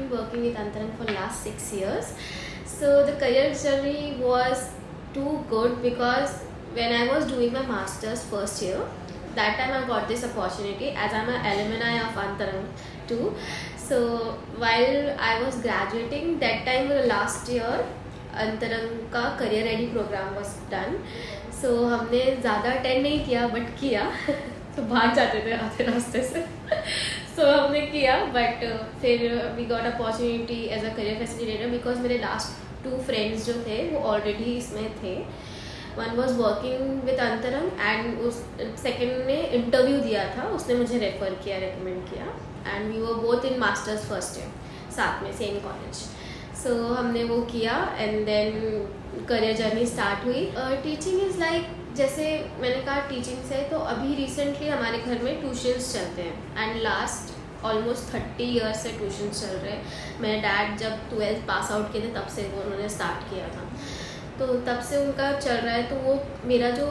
been working with Antarang for last 6 years. So the career journey was too good because when I was doing my master's first year, that time I got this opportunity as I'm an alumni of Antarang too. So while I was graduating, that time last year Antarang का career ready program was done. So हमने ज़्यादा attend नहीं किया but किया. तो भाग जाते थे आधे रास्ते से. सो हमने किया बट फिर we got opportunity as a career facilitator because मेरे लास्ट 2 फ्रेंड्स जो थे वो ऑलरेडी इसमें थे. One was working with Antarang and उस सेकेंड ने इंटरव्यू दिया था, उसने मुझे रेफ़र किया, रिकमेंड किया and we were both in masters first year साथ में सेम कॉलेज. सो हमने वो किया and then career journey start हुई. टीचिंग इज़ लाइक जैसे मैंने कहा टीचिंग से, तो अभी रिसेंटली हमारे घर में ट्यूशन्स चलते हैं एंड लास्ट ऑलमोस्ट 30 ईयर्स से ट्यूशन्स चल रहे हैं. मेरे डैड जब 12th पास आउट किए थे तब से वो उन्होंने स्टार्ट किया था, तो तब से उनका चल रहा है. तो वो मेरा जो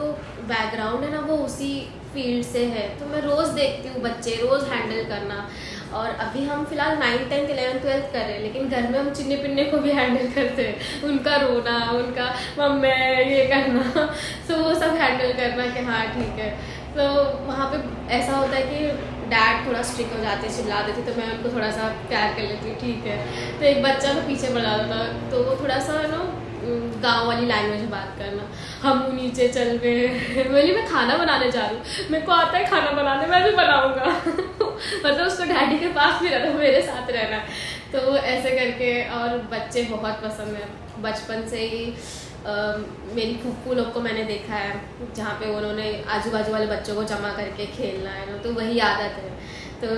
बैकग्राउंड है ना वो उसी फील्ड से है, तो मैं रोज़ देखती हूँ बच्चे रोज़ हैंडल करना. और अभी हम फिलहाल 9th 10th 11th 12th कर रहे हैं, लेकिन घर में हम चिन्ने पिन्ने को भी हैंडल करते हैं. उनका रोना, उनका मम्मी ये करना, तो वो सब हैंडल करना कि हाँ ठीक है. तो वहाँ पे ऐसा होता है कि डैड थोड़ा स्ट्रिक्ट हो जाते, चिल्ला देते, तो मैं उनको थोड़ा सा प्यार कर लेती हूँ, ठीक है. तो एक बच्चा तो पीछे पड़ जाता था, तो वो थोड़ा सा गांव वाली लैंग्वेज में बात करना. हम नीचे चल रहे बोली मैं खाना बनाने जा रही हूँ, मेरे को आता है खाना बनाने, मैं भी बनाऊँगा. मतलब उसको डैडी के पास भी रहना, मेरे साथ रहना. तो ऐसे करके, और बच्चे बहुत पसंद है. बचपन से ही मेरी फूफू लोग को मैंने देखा है जहाँ पे उन्होंने आजू बाजू वाले बच्चों को जमा करके खेलना है ना, तो वही आदत है. तो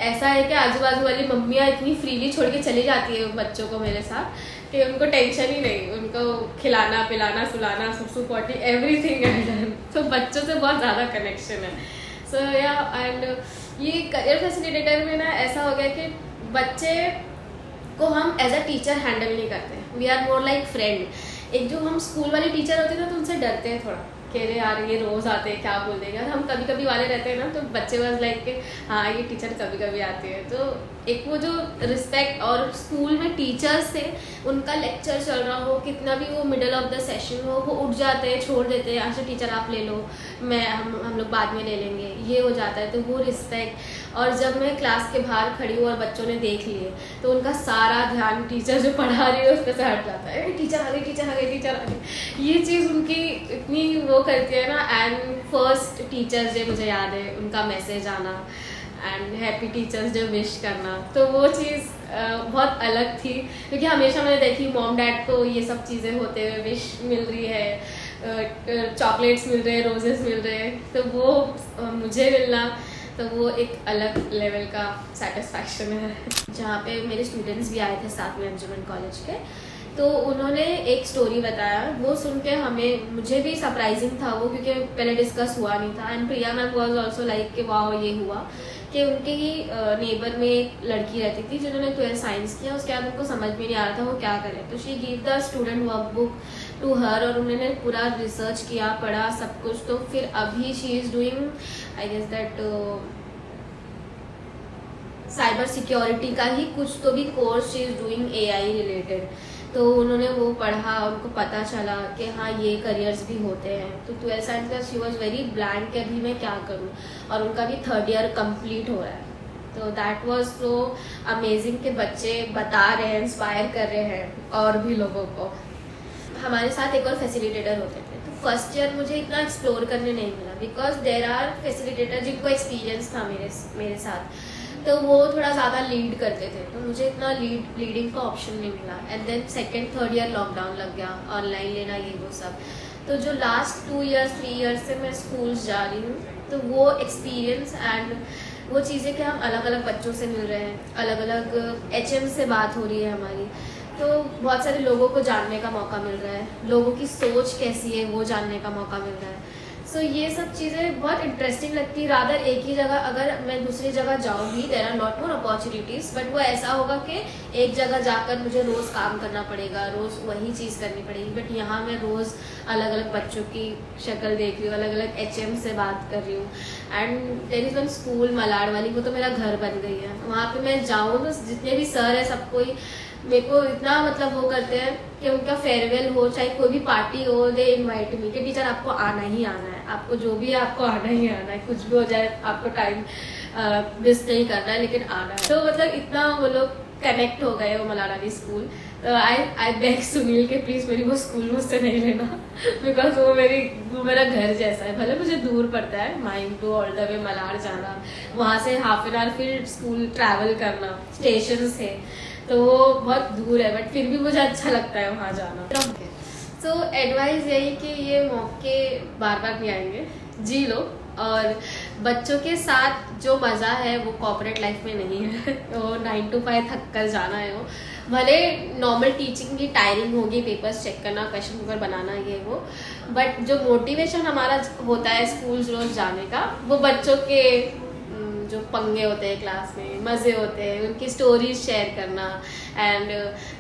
ऐसा है कि आजू बाजू वाली मम्मियाँ इतनी फ्रीली छोड़ के चली जाती है बच्चों को मेरे साथ कि उनको टेंशन ही नहीं, उनको खिलाना पिलाना सुलाना सुसु पॉटी एवरीथिंग है डन. तो बच्चों से बहुत ज़्यादा कनेक्शन है. सो या एंड ये करियर फैसिलिटेटर में ना ऐसा हो गया कि बच्चे को हम एज अ टीचर हैंडल नहीं करते, we are more like friend. एक जो हम स्कूल वाले टीचर होते हैं ना, तो उनसे डरते हैं थोड़ा कि अरे यार ये रोज़ आते हैं क्या बोल देंगे. और हम कभी कभी वाले रहते हैं ना, तो बच्चे बस लाइक के हाँ ये टीचर कभी कभी आती है. तो एक वो जो रिस्पेक्ट, और स्कूल में टीचर्स से उनका लेक्चर चल रहा हो, कितना भी वो मिडल ऑफ द सेशन हो, वो उठ जाते हैं, छोड़ देते हैं, अच्छा टीचर आप ले लो, हम लोग बाद में ले लेंगे, ये हो जाता है. तो वो रिस्पेक्ट. और जब मैं क्लास के बाहर खड़ी हूँ और बच्चों ने देख लिए, तो उनका सारा ध्यान टीचर जो पढ़ा रही है उस पर से हट जाता है. टीचर आ गई, टीचर आ गई, टीचर आ गई. ये चीज़ उनकी इतनी वो करती है ना. एंड फर्स्ट टीचर्स डे मुझे याद है, उनका मैसेज आना and happy teachers day wish करना, तो वो चीज़ बहुत अलग थी. क्योंकि हमेशा मैंने देखी मॉम डैड को ये सब चीज़ें होते हुए, विश मिल रही है, चॉकलेट्स मिल रहे हैं, रोजेस मिल रहे हैं, तो वो मुझे मिलना, तो वो एक अलग लेवल का सेटिस्फैक्शन है. जहाँ पे मेरे स्टूडेंट्स भी आए थे साथ में अंजुमन कॉलेज के, तो उन्होंने एक स्टोरी बताया, वो सुन के मुझे भी सरप्राइजिंग था वो, क्योंकि पहले डिस्कस हुआ नहीं था. And Priya ma'am was also like कि वाह ये हुआ कि उनके ही नेबर में एक लड़की रहती थी जिन्होंने 12th साइंस किया, उसके बाद उनको समझ में नहीं आ रहा था वो क्या करे, तो she give the student workbook to her, और उन्होंने पूरा रिसर्च किया, पढ़ा सब कुछ. तो फिर अभी she is doing I guess that cyber security का ही कुछ तो भी course she is doing AI related. तो उन्होंने वो पढ़ा, उनको पता चला कि हाँ ये करियर्स भी होते हैं. तो 12th साइंस का शी वॉज वेरी ब्लैंक कि अभी मैं क्या करूँ, और उनका भी 3rd ईयर कंप्लीट हो रहा है. तो दैट वाज सो अमेजिंग कि बच्चे बता रहे हैं, इंस्पायर कर रहे हैं और भी लोगों को. हमारे साथ एक और फैसिलिटेटर होते थे, तो फर्स्ट ईयर मुझे इतना एक्सप्लोर करने नहीं मिला बिकॉज देर आर फैसिलिटेटर जिनको एक्सपीरियंस था मेरे साथ, तो वो थोड़ा ज़्यादा लीड करते थे, तो मुझे इतना लीडिंग का ऑप्शन नहीं मिला. And then 2nd 3rd year lockdown लग गया, ऑनलाइन लेना ये वो सब. तो जो लास्ट 2 ईयर्स 3 ईयर्स से मैं स्कूल्स जा रही हूँ, तो वो एक्सपीरियंस एंड वो चीज़ें कि हम अलग अलग बच्चों से मिल रहे हैं, अलग अलग HM से बात हो रही है हमारी, तो बहुत सारे लोगों को जानने का मौका मिल रहा है, लोगों की सोच कैसी है वो जानने का मौका मिल रहा है. सो ये सब चीज़ें बहुत इंटरेस्टिंग लगती है। रादर एक ही जगह अगर मैं दूसरी जगह जाऊँगी, there are not more opportunities, but वो ऐसा होगा कि एक जगह जाकर मुझे रोज़ काम करना पड़ेगा, रोज़ वही चीज़ करनी पड़ेगी। बट यहाँ मैं रोज़ अलग अलग बच्चों की शक्ल देख रही हूँ, अलग अलग HM से बात कर रही हूँ। And there is one school Malad वाली, वो तो मेरा घर बन गई है। वहाँ पे मैं जाऊँ तो जितने भी सर है सब कोई मेरे को इतना मतलब वो करते हैं कि उनका फेयरवेल हो, चाहे कोई भी पार्टी हो, दे इनवाइट मी कि टीचर आपको आना ही आना है, आपको जो भी है आपको आना ही आना है, कुछ भी हो जाए आपको टाइम मिस नहीं करना है, लेकिन आना है। तो मतलब इतना वो लोग कनेक्ट हो गए वो मलाडानी स्कूल। आई बेग सुनील के प्लीज़ मेरी वो स्कूल मुझसे नहीं लेना बिकॉज वो मेरा घर जैसा है। भले मुझे दूर पड़ता है, mind to all the way Malad जाना, वहाँ से हाफ एन आवर फिर स्कूल ट्रैवल करना, स्टेशन से, तो वो बहुत दूर है, बट फिर भी मुझे अच्छा लगता है वहाँ जाना। सो एडवाइस यही कि ये मौके बार बार नहीं आएंगे, जी लो। और बच्चों के साथ जो मज़ा है वो कॉर्पोरेट लाइफ में नहीं है। वो 9 to 5 थक कर जाना है, वो भले नॉर्मल टीचिंग की टायरिंग होगी, पेपर्स चेक करना, क्वेश्चन पेपर बनाना, ये वो, बट जो मोटिवेशन हमारा होता है स्कूल रोज जाने का, वो बच्चों के जो पंगे होते हैं क्लास में, मज़े होते हैं, उनकी स्टोरीज शेयर करना, and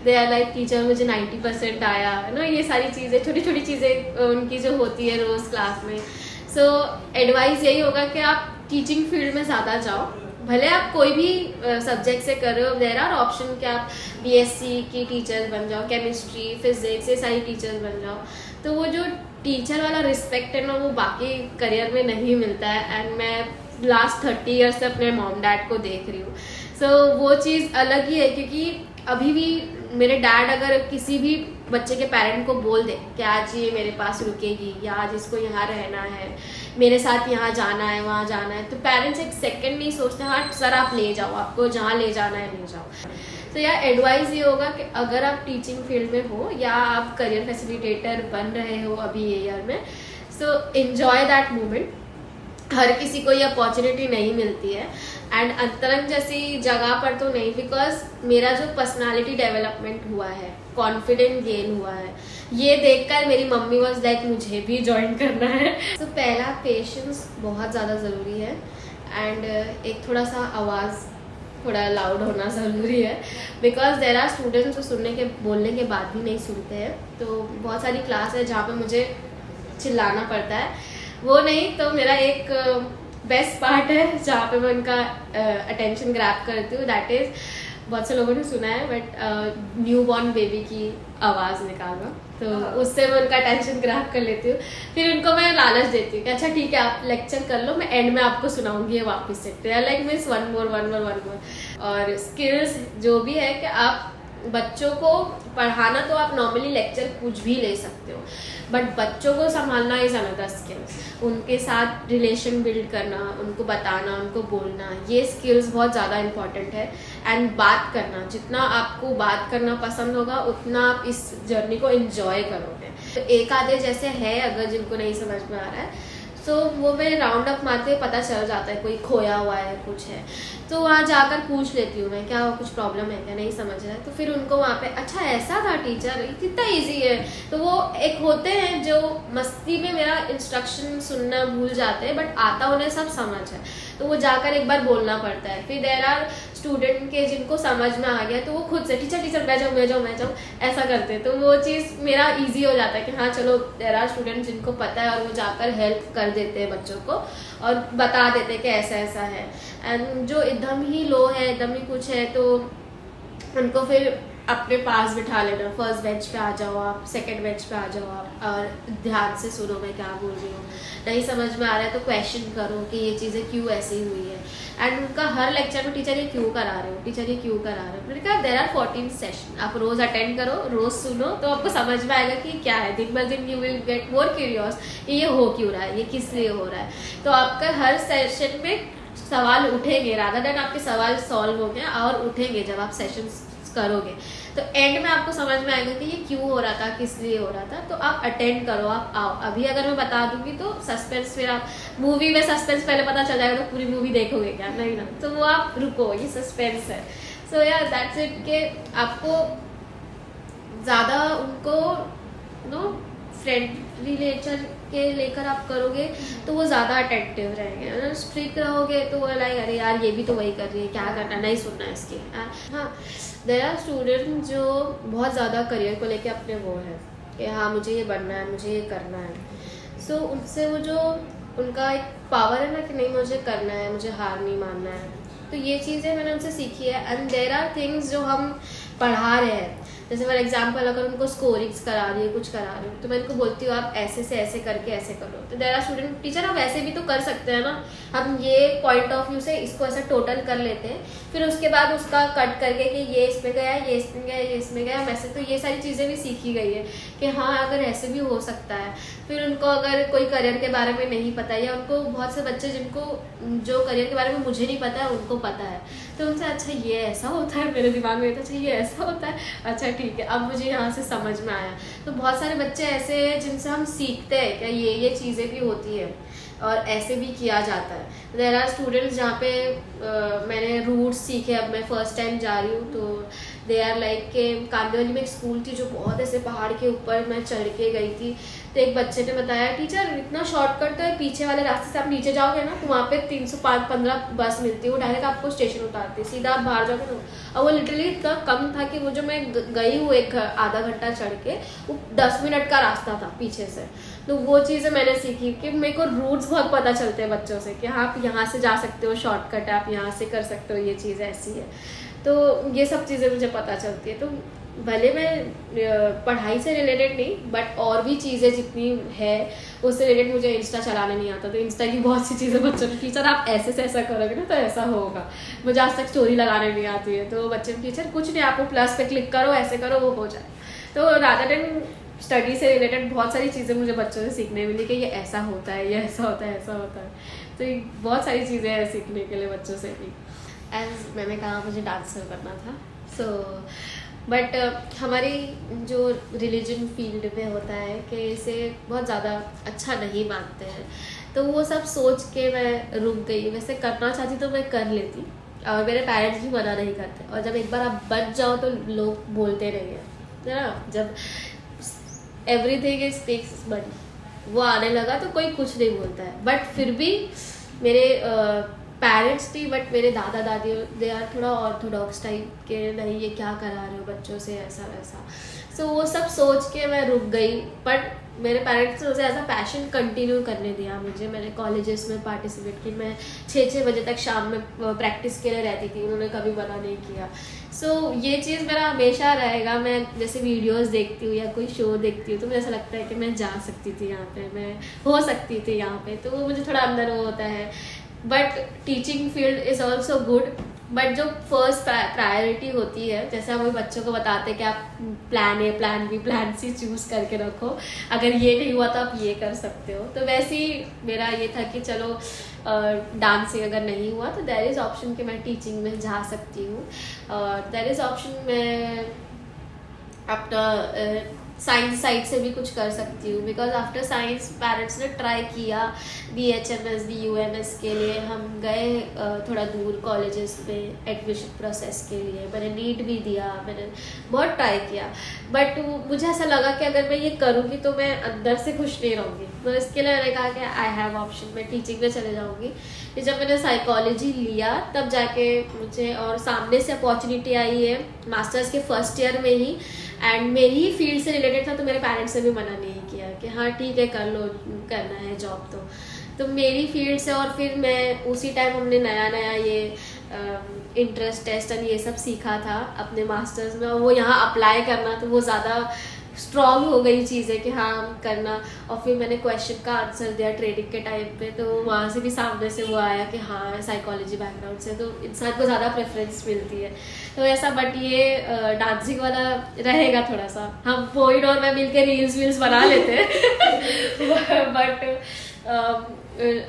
they are like teacher मुझे 90% आया ना, ये सारी चीज़ें, छोटी छोटी चीज़ें उनकी जो होती है रोज़ क्लास में। सो एडवाइस यही होगा कि आप टीचिंग फील्ड में ज़्यादा जाओ, भले आप कोई भी सब्जेक्ट से कर रहे हो, देयर आर ऑप्शन कि आप BSc की टीचर्स बन जाओ, केमिस्ट्री, फिजिक्स, ये सारी टीचर्स बन जाओ। तो वो जो टीचर वाला रिस्पेक्ट है ना, वो बाकी करियर में नहीं मिलता है। एंड मैं लास्ट 30 ईयर्स से अपने मॉम डैड को देख रही हूँ। सो वो चीज़ अलग ही है, क्योंकि अभी भी मेरे डैड अगर किसी भी बच्चे के पेरेंट को बोल दे कि आज ये मेरे पास रुकेगी, या आज इसको यहाँ रहना है, मेरे साथ यहाँ जाना है, वहाँ जाना है, तो पेरेंट्स एक सेकंड नहीं सोचते, हाँ सर आप ले जाओ, आपको जहाँ ले जाना है ले जाओ। तो यार एडवाइस ये होगा कि अगर आप टीचिंग फील्ड में हो या आप करियर फैसिलिटेटर बन रहे हो अभी ये ईयर में, सो एन्जॉय दैट मोमेंट। हर किसी को ये अपॉर्चुनिटी नहीं मिलती है, एंड अंतरंग जैसी जगह पर तो नहीं, बिकॉज मेरा जो पर्सनालिटी डेवलपमेंट हुआ है, कॉन्फिडेंस गेन हुआ है, ये देखकर मेरी मम्मी वाज लाइक मुझे भी ज्वाइन करना है। तो पहला पेशेंस बहुत ज़्यादा ज़रूरी है, एंड एक थोड़ा सा आवाज़ थोड़ा लाउड होना ज़रूरी है, बिकॉज देर आर स्टूडेंट्स जो सुनने के बोलने के बाद भी नहीं सुनते हैं। तो बहुत सारी क्लास है जहाँ पे मुझे चिल्लाना पड़ता है, वो नहीं तो मेरा एक बेस्ट पार्ट है जहाँ पे मैं उनका अटेंशन ग्रैब करती हूँ, दैट इज़, बहुत से लोगों ने सुना है बट न्यू बॉर्न बेबी की आवाज़ निकालना, तो उससे मैं उनका अटेंशन ग्रैब कर लेती हूँ। फिर उनको मैं लालच देती हूँ कि अच्छा ठीक है आप लेक्चर कर लो, मैं एंड में आपको सुनाऊंगी ये वापस से, तो लाइक मिस वन मोर। और स्किल्स जो भी है कि आप बच्चों को पढ़ाना, तो आप नॉर्मली लेक्चर कुछ भी ले सकते हो, बट बच्चों को संभालना इज़ अनदर स्किल्स। उनके साथ रिलेशन बिल्ड करना, उनको बताना, उनको बोलना, ये स्किल्स बहुत ज़्यादा इंपॉर्टेंट है। एंड बात करना, जितना आपको बात करना पसंद होगा उतना आप इस जर्नी को एंजॉय करोगे। तो एक आधे जैसे है अगर जिनको नहीं समझ में आ रहा है, सो वो मैं राउंड अप मारते हुए पता चल जाता है कोई खोया हुआ है, कुछ है, तो वहाँ जाकर पूछ लेती हूँ मैं क्या कुछ प्रॉब्लम है क्या, नहीं समझ रहा है, तो फिर उनको वहाँ पे अच्छा ऐसा था टीचर, कितना इजी है। तो वो एक होते हैं जो मस्ती में मेरा इंस्ट्रक्शन सुनना भूल जाते हैं, बट आता उन्हें सब समझ है, तो वो जाकर एक बार बोलना पड़ता है। फिर देर आर स्टूडेंट के जिनको समझ में आ गया तो वो खुद से टीचर मैं जाऊँ ऐसा करते हैं, तो वो चीज़ मेरा इजी हो जाता है कि हाँ चलो देर आर स्टूडेंट जिनको पता है, और वो जाकर हेल्प कर देते हैं बच्चों को और बता देते हैं कि ऐसा ऐसा है। एंड जो एकदम ही लो है, एकदम ही कुछ है, तो उनको फिर अपने पास बिठा लेना, फर्स्ट बेंच पे आ जाओ आप, सेकंड बेंच पे आ जाओ आप, और ध्यान से सुनो मैं क्या बोल रही हूँ। नहीं समझ में आ रहा है तो क्वेश्चन करो कि ये चीज़ें क्यों ऐसी हुई है। एंड उनका हर लेक्चर में टीचर ये क्यों करा रहे हो, टीचर ये क्यों करा रहे हो। मैंने कहा देयर आर 14 सेशन, आप रोज़ अटेंड करो, रोज़ सुनो, तो आपको समझ में आएगा कि क्या है। दिन ब दिन you will get more curious कि ये हो क्यों रहा है, ये किस लिए हो रहा है। तो आपका हर सेशन में सवाल उठेंगे, रादर देन आपके सवाल सॉल्व होंगे और उठेंगे जब आप सेशन करोगे, तो एंड में आपको समझ में आएगा कि ये क्यों हो रहा था, किस लिए हो रहा था। तो आप अटेंड करो, आप आओ। अभी अगर मैं बता दूंगी तो सस्पेंस, फिर आप मूवी में सस्पेंस पहले पता चल जाएगा तो पूरी मूवी देखोगे क्या, नहीं ना, तो वो आप रुको, ये सस्पेंस है। सो यार दैट्स इट, के आपको ज़्यादा उनको नो फ्रेंडली नेचर के लेकर आप करोगे तो वो ज़्यादा अटेंटिव रहेंगे। अगर स्ट्रिक्ट रहोगे तो वो लाइक अरे यार ये भी तो वही कर रही है, क्या करना, नहीं सुनना है इसकी। हाँ, देयर आर स्टूडेंट जो बहुत ज़्यादा करियर को लेके अपने वो है कि हाँ मुझे ये बनना है, मुझे ये करना है। सो उनसे वो जो उनका एक पावर है ना कि नहीं मुझे करना है, मुझे हार नहीं मानना है, तो ये चीज़ें मैंने उनसे सीखी है। एंड देयर आर थिंग्स जो हम पढ़ा रहे हैं, जैसे फॉर एग्जाम्पल अगर उनको स्कोरिंग्स करा रही है, कुछ करा रही हूँ, तो मैं उनको बोलती हूँ आप ऐसे से ऐसे करके ऐसे करो। तो देयर आर स्टूडेंट टीचर आप ऐसे भी तो कर सकते हैं ना, हम ये पॉइंट ऑफ व्यू से इसको ऐसा टोटल कर लेते हैं, फिर उसके बाद उसका कट करके कि ये इसमें गया, ये इसमें गया, ये इसमें गया, वैसे। तो ये सारी चीज़ें भी सीखी गई है कि हाँ अगर ऐसे भी हो सकता है। फिर उनको अगर कोई करियर के बारे में नहीं पता, या उनको बहुत से बच्चे जिनको जो करियर के बारे में मुझे नहीं पता है उनको पता है, तो उनसे अच्छा ये ऐसा होता है, मेरे दिमाग में अच्छा ये ऐसा होता है, अच्छा ठीक है अब मुझे यहाँ से समझ में आया। तो बहुत सारे बच्चे ऐसे हैं जिनसे हम सीखते हैं कि ये चीज़ें भी होती है और ऐसे भी किया जाता है। देयर आर स्टूडेंट्स जहाँ पे मैंने रूट्स सीखे, अब मैं फर्स्ट टाइम जा रही हूँ, तो दे आर लाइक के कांदिवली में एक स्कूल थी जो बहुत ऐसे पहाड़ के ऊपर मैं चढ़ के गई थी। तो एक बच्चे ने बताया टीचर इतना शॉर्टकट तो है, पीछे वाले रास्ते से आप नीचे जाओगे ना तो वहाँ पे 315 बस मिलती है, वो डायरेक्ट आपको स्टेशन उतारती है, सीधा आप बाहर जाओगे ना। और वो लिटरली इतना कम था कि वो जो मैं गई हूँ एक आधा घंटा चढ़ के, वो 10 मिनट का रास्ता था पीछे से। तो वो चीज़ें मैंने सीखी कि मेरे को रूट्स बहुत पता चलते हैं बच्चों से कि हाँ आप यहाँ से जा सकते हो, शॉर्टकट है, आप यहाँ से कर सकते हो, ये चीज़ ऐसी है। तो ये सब चीज़ें मुझे पता चलती है। तो भले मैं पढ़ाई से रिलेटेड नहीं, बट और भी चीज़ें जितनी है उससे रिलेटेड, मुझे इंस्टा चलाने नहीं आता, तो इंस्टा की बहुत सी चीज़ें बच्चों ने टीचर आप ऐसे से ऐसा करोगे ना तो ऐसा होगा। मुझे आज तक स्टोरी लगाने नहीं आती है, तो बच्चे टीचर कुछ नहीं, आपको प्लस पे क्लिक करो, ऐसे करो, वो हो जाए। तो रादर देन स्टडी से रिलेटेड बहुत सारी चीज़ें मुझे बच्चों से सीखने मिली कि ये ऐसा होता है, ये ऐसा होता है, ऐसा होता है। तो ये बहुत सारी चीज़ें हैं सीखने के लिए बच्चों से भी। एज मैंने कहा मुझे डांसर करना था, सो बट हमारी जो रिलीजन फील्ड में होता है कि इसे बहुत ज़्यादा अच्छा नहीं मानते हैं, तो वो सब सोच के मैं रुक गई। वैसे करना चाहती तो मैं कर लेती, और मेरे पेरेंट्स भी मना नहीं करते। और जब एक बार आप बच जाओ तो लोग बोलते नहीं है ना, जब एवरीथिंग इज टेक्स मनी वो आने लगा तो कोई कुछ नहीं बोलता है। बट फिर भी मेरे पेरेंट्स थी, बट मेरे दादा दादी दे आर थोड़ा ऑर्थोडॉक्स टाइप के, नहीं ये क्या करा रहे हो बच्चों से, ऐसा वैसा। सो वो सब सोच के मैं रुक गई। बट मेरे पेरेंट्स ने उसे एज अ पैशन कंटिन्यू करने दिया मुझे। मैंने कॉलेजेस में पार्टिसिपेट की, मैं 6 बजे तक शाम में प्रैक्टिस के लिए रहती थी, उन्होंने कभी मना नहीं किया। सो ये चीज़ मेरा हमेशा रहेगा। मैं जैसे वीडियोस देखती हूँ या कोई शो देखती हूँ तो मुझे ऐसा लगता है कि मैं जा सकती थी यहाँ पे, मैं हो सकती थी यहाँ पे, तो मुझे थोड़ा अंदर वो होता है। But teaching field is also good, but जो फर्स्ट प्रायोरिटी होती है, जैसे हम बच्चों को बताते हैं कि आप plan A, plan B, plan C choose करके रखो, अगर ये नहीं हुआ तो आप ये कर सकते हो। तो वैसे ही मेरा ये था कि चलो डांसिंग अगर नहीं हुआ तो देयर इज़ ऑप्शन कि मैं टीचिंग में जा सकती हूँ, और देयर इज़ ऑप्शन मैं अपना साइंस साइड से भी कुछ कर सकती हूँ। बिकॉज आफ्टर साइंस पेरेंट्स ने ट्राई किया BHMS BUMS के लिए, हम गए थोड़ा दूर कॉलेजेस में एडमिशन प्रोसेस के लिए, मैंने नीट भी दिया, मैंने बहुत ट्राई किया। बट मुझे ऐसा लगा कि अगर मैं ये करूँगी तो मैं अंदर से खुश नहीं रहूँगी, तो इसके लिए मैंने कहा कि आई हैव ऑप्शन, मैं टीचिंग में चले जाऊँगी। फिर जब मैंने साइकोलॉजी लिया तब जाके मुझे और सामने से अपॉर्चुनिटी आई है मास्टर्स के फर्स्ट ईयर में ही, एंड मेरी ही फील्ड से रिलेटेड था, तो मेरे पेरेंट्स ने भी मना नहीं किया कि हाँ ठीक है कर लो, करना है जॉब तो मेरी फील्ड से। और फिर मैं उसी टाइम हमने नया नया ये इंटरेस्ट टेस्ट और ये सब सीखा था अपने मास्टर्स में, और वो यहाँ अप्लाई करना तो वो ज़्यादा स्ट्रॉन्ग हो गई चीज़ें कि हाँ हम करना। और फिर मैंने क्वेश्चन का आंसर दिया ट्रेडिंग के टाइम पे, तो वहाँ से भी सामने से वो आया कि हाँ साइकोलॉजी बैकग्राउंड से तो इंसान को ज़्यादा प्रेफरेंस मिलती है, तो ऐसा। बट ये डांसिंग वाला रहेगा थोड़ा सा, हम पोइड और मैं मिलकर रील्स वील्स बना लेते हैं बट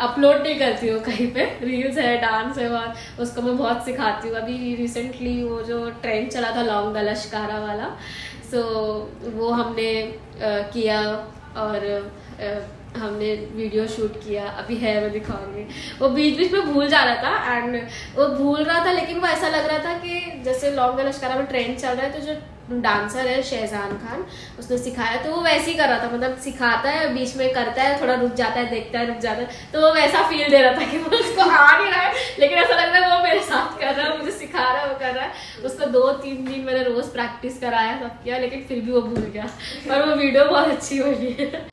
अपलोड नहीं करती हूँ कहीं पे। रील्स है, डांस है, और उसको मैं बहुत सिखाती हूँ। अभी रिसेंटली वो जो ट्रेंड चला था लॉन्ग गला शिकारा वाला, सो वो हमने किया, और हमने वीडियो शूट किया, अभी है मैं दिखाऊंगी। वो बीच बीच में भूल जा रहा था, एंड वो भूल रहा था, लेकिन वो ऐसा लग रहा था कि जैसे लॉन्ग गला शिकारा में ट्रेंड चल रहा है, तो जो डांसर है शहजान खान, उसने सिखाया। तो वो वैसे ही कर रहा था, मतलब सिखाता है, बीच में करता है, थोड़ा रुक जाता है, देखता है, रुक जाता है, तो वो वैसा फील दे रहा था कि वो उसको आ नहीं रहा है, लेकिन ऐसा लग रहा है वो मेरे साथ कर रहा है, मुझे सिखा रहा है, वो कर रहा है। उसको 2-3 दिन मैंने रोज प्रैक्टिस कराया, सब किया, लेकिन फिर भी वो भूल गया। और वो वीडियो बहुत अच्छी बनी है।